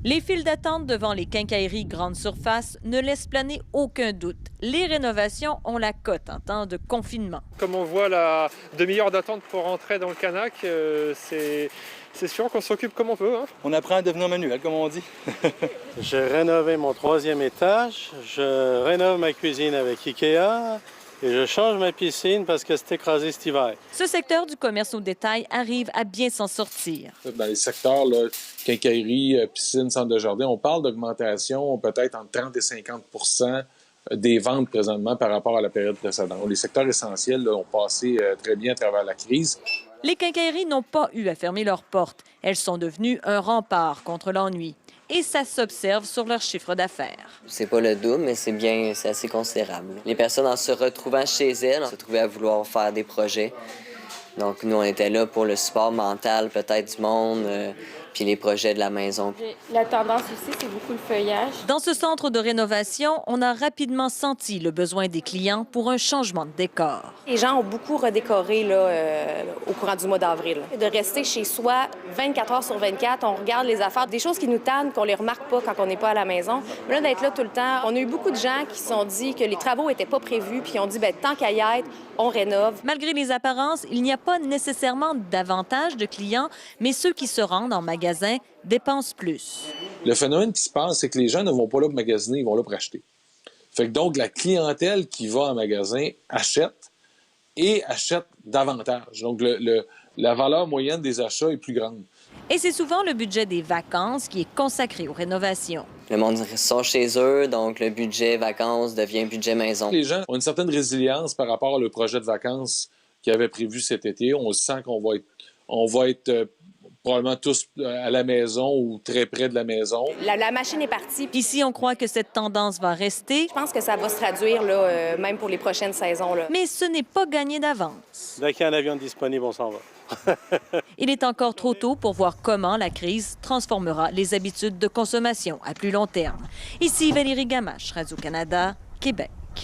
Les files d'attente devant les quincailleries grande surface ne laissent planer aucun doute. Les rénovations ont la cote en temps de confinement. Comme on voit la demi-heure d'attente pour rentrer dans le Canac, c'est sûr qu'on s'occupe comme on peut. On apprend à devenir manuel, comme on dit. J'ai rénové mon 3e étage, je rénove ma cuisine avec Ikea et je change ma piscine parce que c'est écrasé cet hiver. Ce secteur du commerce au détail arrive à bien s'en sortir. Dans les secteurs, là, quincaillerie, piscine, centre de jardin, on parle d'augmentation peut-être entre 30 et 50 des ventes présentement par rapport à la période précédente. Les secteurs essentiels là, ont passé très bien à travers la crise. Les quincailleries n'ont pas eu à fermer leurs portes. Elles sont devenues un rempart contre l'ennui. Et ça s'observe sur leur chiffre d'affaires. C'est pas le double, mais c'est assez considérable. Les personnes, en se retrouvant chez elles, se trouvaient à vouloir faire des projets. Donc, nous, on était là pour le support mental, peut-être du monde, puis les projets de la maison. La tendance aussi, c'est beaucoup le feuillage. Dans ce centre de rénovation, on a rapidement senti le besoin des clients pour un changement de décor. Les gens ont beaucoup redécoré là, au courant du mois d'avril. De rester chez soi 24 heures sur 24, on regarde les affaires, des choses qui nous tannent, qu'on les remarque pas quand on n'est pas à la maison. Mais là, d'être là tout le temps, on a eu beaucoup de gens qui se sont dit que les travaux n'étaient pas prévus, puis ont dit, bien, tant qu'à y être, on rénove. Malgré les apparences, il n'y a pas nécessairement davantage de clients, mais ceux qui se rendent en magasin dépensent plus. Le phénomène qui se passe, c'est que les gens ne vont pas là pour magasiner, ils vont là pour acheter. Fait que donc, la clientèle qui va en magasin achète et achète davantage. Donc, la valeur moyenne des achats est plus grande. Et c'est souvent le budget des vacances qui est consacré aux rénovations. Le monde sort chez eux, donc le budget vacances devient budget maison. Les gens ont une certaine résilience par rapport au projet de vacances qu'ils avaient prévu cet été. On sent qu'on va être probablement tous à la maison ou très près de la maison. La machine est partie. Ici, on croit que cette tendance va rester. Je pense que ça va se traduire là, même pour les prochaines saisons. Là. Mais ce n'est pas gagné d'avance. Dès qu'il y a un avion disponible, on s'en va. Il est encore trop tôt pour voir comment la crise transformera les habitudes de consommation à plus long terme. Ici Valérie Gamache, Radio-Canada, Québec.